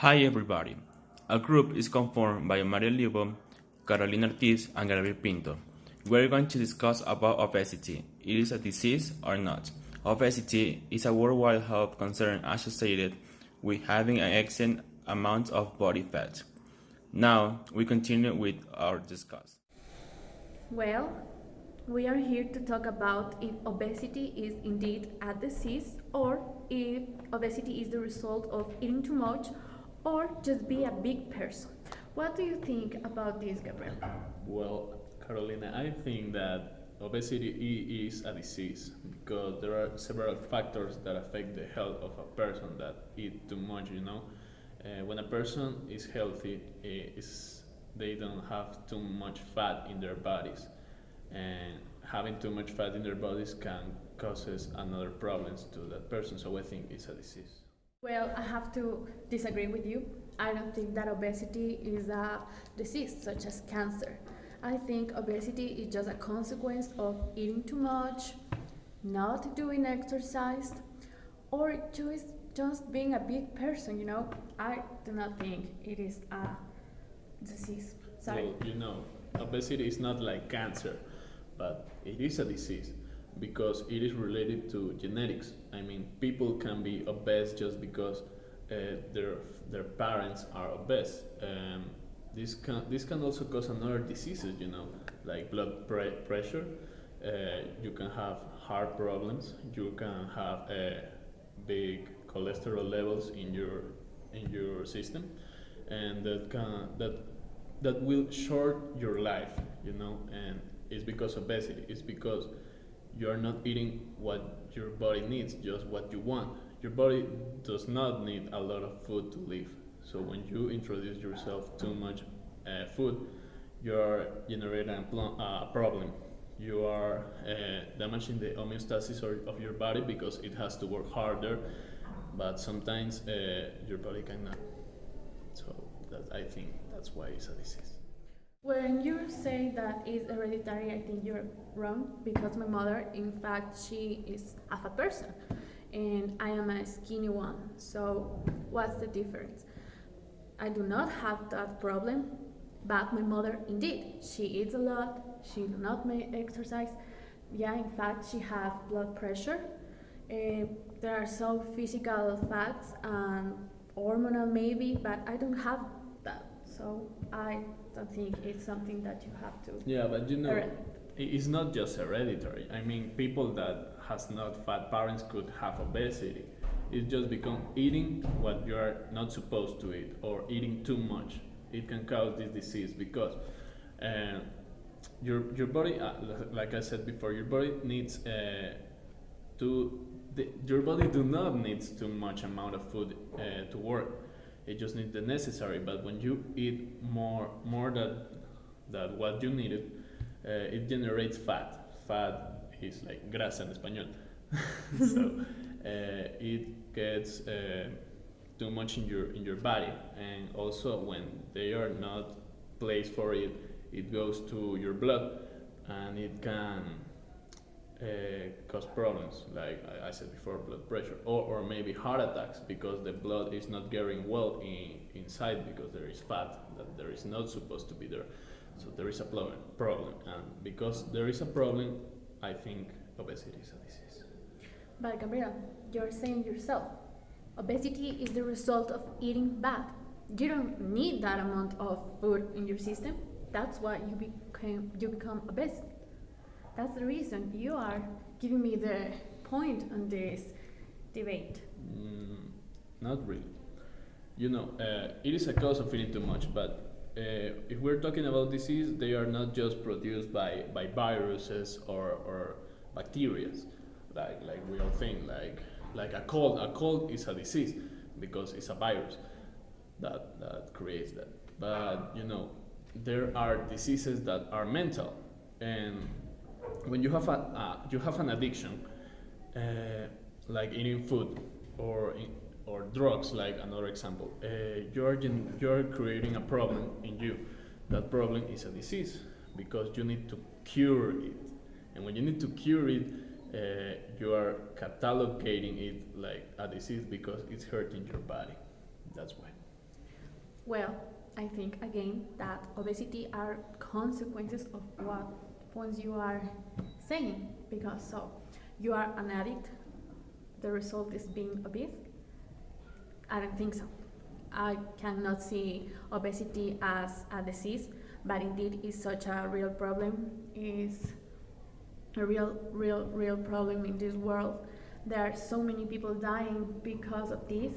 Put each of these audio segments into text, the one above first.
Hi everybody. Our group is conformed by Olivo, Ortis, and Gabriel Pinto. We're going to discuss about obesity. It is a disease or not? Obesity is a worldwide health concern associated with having an excess amount of body fat. Now we continue with our discuss. Well, we are here to talk about if obesity is indeed a disease or if obesity is the result of eating too much or just be a big person. What do you think about this, Gabriel? Well, Carolina, I think that obesity is a disease because there are several factors that affect the health of a person that eat too much. When a person is healthy, they don't have too much fat in their bodies, and having too much fat in their bodies can causes another problems to that person. So I think it's a disease. Well, I have to disagree with you. I don't think that obesity is a disease such as cancer. I think obesity is just a consequence of eating too much, not doing exercise, or just being a big person. I do not think it is a disease. Sorry. Well, obesity is not like cancer, but it is a disease because it is related to genetics. I mean, people can be obese just because their parents are obese. This can also cause another diseases, like blood pressure. You can have heart problems. You can have big cholesterol levels in your system, and that will short your life. And it's because obesity. It's because you are not eating what your body needs, just what you want. Your body does not need a lot of food to live. So when you introduce yourself too much food, you are generating a problem. You are damaging the homeostasis of your body because it has to work harder, but sometimes your body cannot. So I think that's why it's a disease. When you say that it's hereditary, I think you're wrong because my mother, in fact, she is a fat person and I am a skinny one. So, what's the difference? I do not have that problem, but my mother, indeed, she eats a lot, she do not make exercise. Yeah, in fact, she has blood pressure. There are some physical fats and hormonal maybe, but I don't have that. So I don't think it's something that you have to. Yeah, but it's not just hereditary. I mean, people that has not fat parents could have obesity. It just become eating what you are not supposed to eat or eating too much. It can cause this disease because your body, like I said before, your body needs your body do not needs too much amount of food to work. It just needs the necessary. But when you eat more than what you needed, it generates fat. Fat is like grasa en español. So it gets too much in your body, and also when they are not placed for it, it goes to your blood, and it can cause problems, like I said before, blood pressure, or maybe heart attacks because the blood is not getting well inside because there is fat that there is not supposed to be there. So there is a problem, and because there is a problem, I think obesity is a disease. But Gabriel, you're saying yourself, obesity is the result of eating bad. You don't need that amount of food in your system. That's why you become obese. That's the reason you are giving me the point on this debate. Not really. It is a cause of eating too much, but if we're talking about disease, they are not just produced by viruses or bacteria, like we all think, like a cold. A cold is a disease because it's a virus that creates that. But there are diseases that are mental, and when you have an addiction, like eating food or drugs, like another example, you're creating a problem in you. That problem is a disease because you need to cure it, and when you need to cure it, you are catalogating it like a disease because it's hurting your body. That's why. Well, I think again that obesity are consequences of what points you are saying, because so you are an addict, the result is being obese. I don't think so. I cannot see obesity as a disease, but indeed is such a real problem. Is a real problem in this world. There are so many people dying because of this.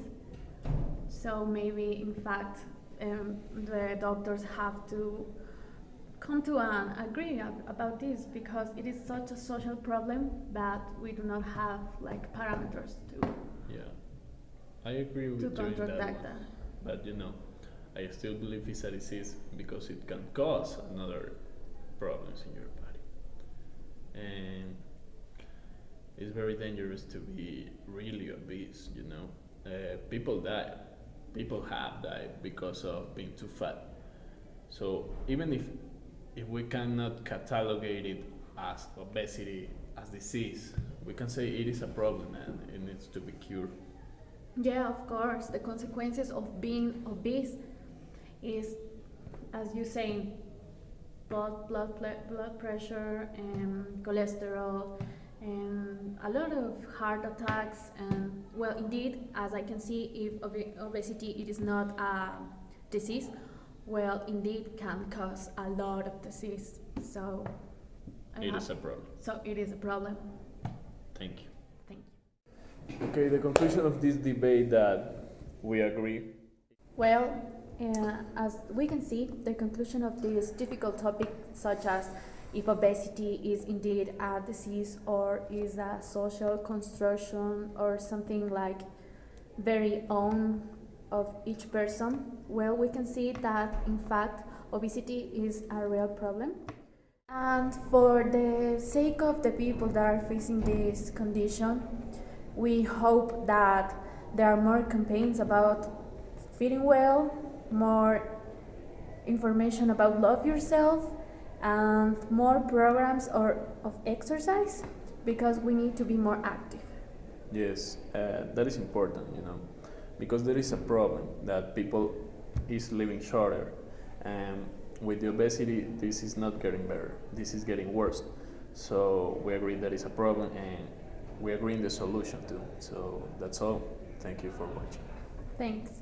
So maybe, in fact, the doctors have to come to an agree about this, because it is such a social problem that we do not have like parameters to. Yeah, I agree with to you in that contradict one. that. But I still believe it's a disease because it can cause another problems in your body, and it's very dangerous to be really obese. People die. People have died because of being too fat. So even if we cannot catalogate it as obesity, as disease, we can say it is a problem and it needs to be cured. Yeah, of course. The consequences of being obese is, as you say, blood pressure and cholesterol and a lot of heart attacks. And well, indeed, as I can see, if obesity it is not a disease, well, indeed can cause a lot of disease. So It is a problem. So it is a problem. Thank you. Thank you. Okay, the conclusion of this debate that we agree. Well, as we can see, the conclusion of this difficult topic, such as if obesity is indeed a disease or is a social construction or something like very own of each person, well, we can see that in fact obesity is a real problem. And for the sake of the people that are facing this condition, we hope that there are more campaigns about feeling well, more information about love yourself, and more programs of exercise, because we need to be more active. Yes, that is important, because there is a problem that people is living shorter, and with the obesity, this is not getting better. This is getting worse. So we agree that is a problem, and we agree in the solution too. So that's all. Thank you for watching. Thanks.